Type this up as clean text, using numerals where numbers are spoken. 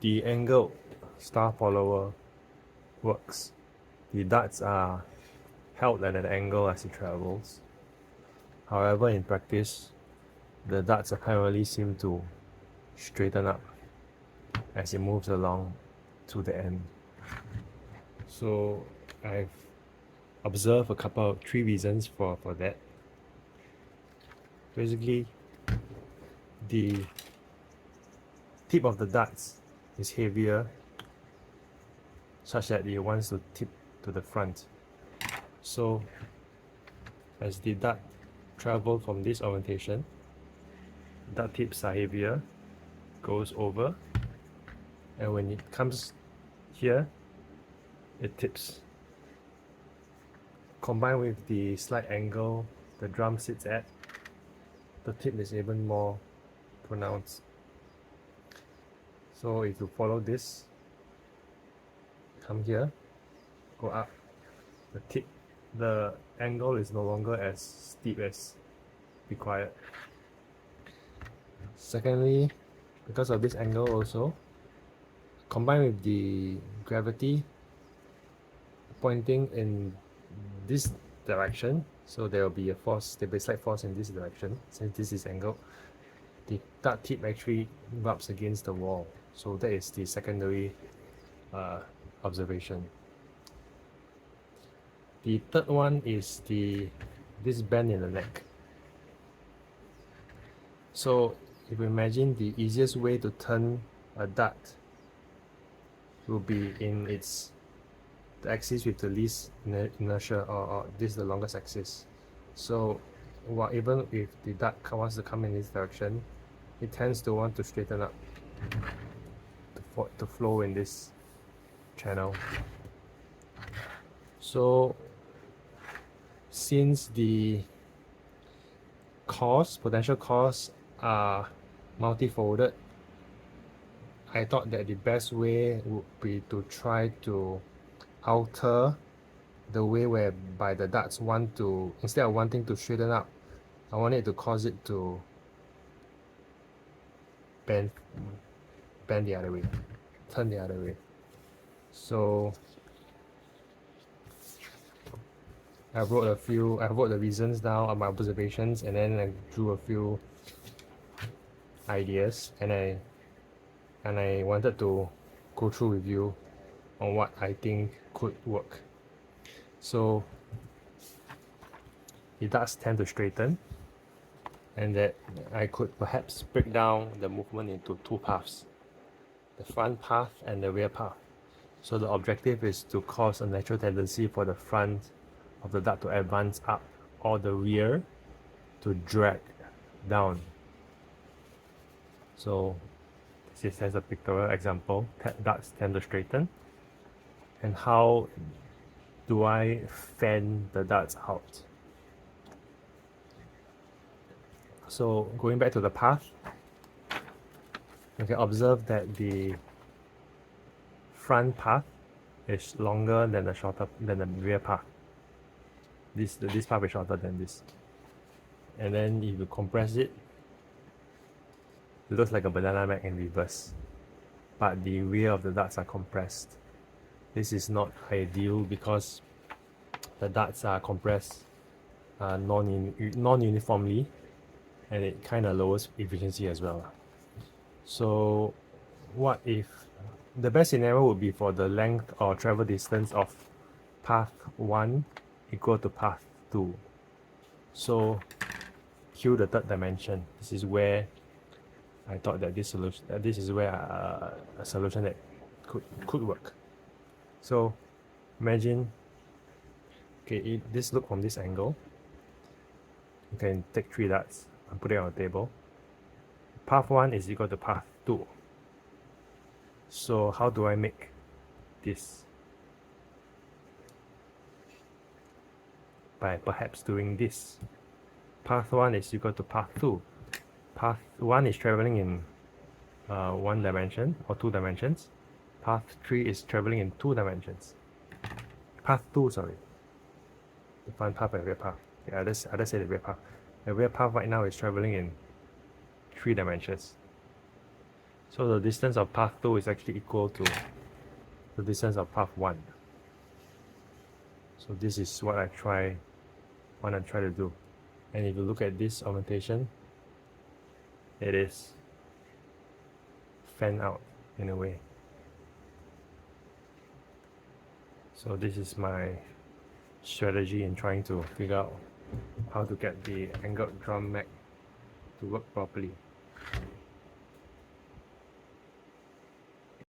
The angled star follower works. The darts are held at an angle as it travels. However, in practice, the darts apparently seem to straighten up as it moves along to the end. So I've observed three reasons for that. Basically, the tip of the darts is heavier such that it wants to tip to the front. So as the dart travels from this orientation, dart tips are heavier, goes over, and when it comes here, it tips. Combined with the slight angle the drum sits at, the tip is even more pronounced. So if you follow this, come here, go up, the angle is no longer as steep as required. Secondly, because of this angle also, combined with the gravity pointing in this direction, so there will be a force, there will be a slight force in this direction since this is angled, the dart tip actually rubs against the wall. So that is the secondary observation. The third one is this bend in the neck. So if you imagine, the easiest way to turn a dart will be in the axis with the least inertia, or this is the longest axis. So even if the dart wants to come in this direction, it tends to want to straighten up to flow in this channel. So since the potential cause are multifolded, I thought that the best way would be to try to alter the way whereby the darts instead of wanting to straighten up, I want it to cause it to bend the other way, turn the other way. So I wrote the reasons down of my observations, and then I drew a few ideas, and I wanted to go through with you on what I think could work. So it does tend to straighten, and that I could perhaps break down the movement into two paths, the front path and the rear path. So the objective is to cause a natural tendency for the front of the dart to advance up, or the rear to drag down. So this is as a pictorial example, darts tend to straighten. And how do I fan the darts out? So going back to the path, you can observe that the front path is longer than the rear path. This path is shorter than this. And then if you compress it, it looks like a banana mag in reverse. But the rear of the darts are compressed. This is not ideal because the darts are compressed non-uniformly, and it kind of lowers efficiency as well. So what if the best scenario would be for the length or travel distance of path 1 equal to path 2. So cue the third dimension. This is where I thought that this is where a solution that could work. So imagine, okay, this look from this angle. You can take 3 darts and put it on the table. Path 1 is equal to path 2. So how do I make this? By perhaps doing this. Path 1 is equal to path 2. Path 1 is traveling in 1 dimension or 2 dimensions. Path 3 is traveling in 2 dimensions. Path 2, sorry. The front path and rear path. Yeah, I just say the rear path. The rear path right now is traveling in 3 dimensions. So the distance of path 2 is actually equal to the distance of path 1. So this is what I want to try to do. And if you look at this augmentation, it is fan out in a way. So this is my strategy in trying to figure out how to get the angled drum mag to work properly.